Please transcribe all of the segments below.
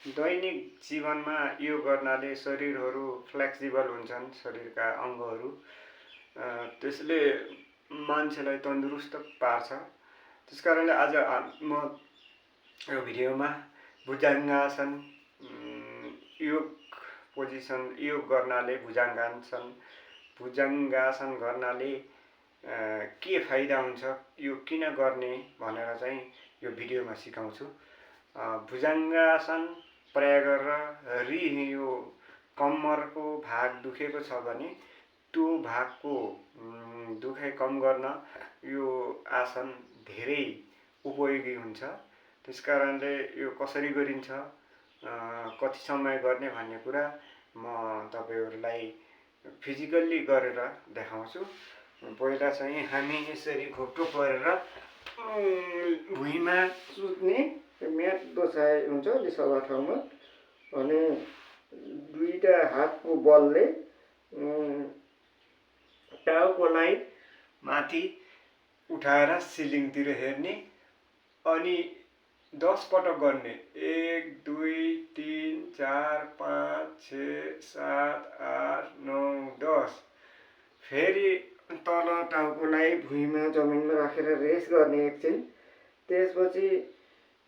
दैनिक जीवनमा यो गर्नाले शरीरहरू फ्लेक्सिबल हुन्छन्, शरीरका अङ्गहरू। त्यसले मान्छेलाई तन्दुरुस्त पार्छ। त्यसकारणले आज म यो भिडियोमा भुजङ्गासन योग पोजिसन योग गर्नाले भुजङ्गासन गर्नाले के फाइदा हुन्छ, यो किन गर्ने भनेर चाहिँ यो भिडियोमा सिकाउँछु। भुजङ्गासन प्राय गरेर यो कम्मरको भाग दुखेको छ भने त्यो भागको दुखाइ कम गर्न यो आसन धेरै उपयोगी हुन्छ। त्यसकारणले यो कसरी गरिन्छ, कति समय गर्ने भन्ने कुरा म तपाईहरुलाई फिजिकल्ली गरेर देखाउँछु। पहिला चाहिँ हामी यसरी घोप्टो परेर भुइँमा सुत्ने म्याट बसाए हुन्छ अलि सफा ठाउँमा, अनि दुईटा हातको बलले टाउकोलाई माथि उठाएर सिलिङतिर हेर्ने अनि 10 पटक गर्ने। 1 2 3 4 5 6 7 8 9 10। फेरि तल टाउकोलाई भुइँमा जमिनमा राखेर रेस्ट गर्ने एकछिन। त्यसपछि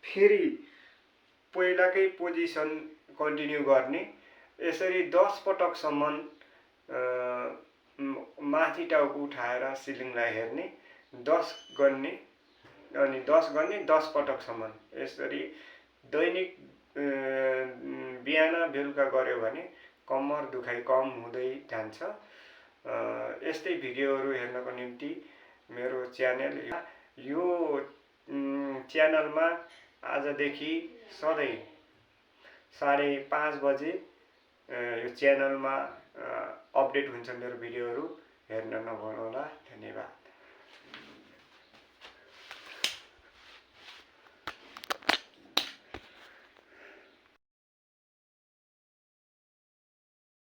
फेरि पहिलाकै पोजिसन कन्टिन्यू गर्ने। यसरी 10 पटकसम्म माथि टाउको उठाएर सिलिङलाई हेर्ने, 10 गर्ने अनि 10 पटकसम्म। यसरी दैनिक बिहान बेलुका गर्यो भने कम्मर दुखाइ कम हुँदै जान्छ। यस्तै भिडियोहरू हेर्नको निम्ति मेरो च्यानल यो च्यानलमा आजदेखि सधैँ 5:30 बजे यो च्यानलमा अपडेट हुन्छ मेरो भिडियोहरू। हेर्न नभुल्नुहोला। धन्यवाद।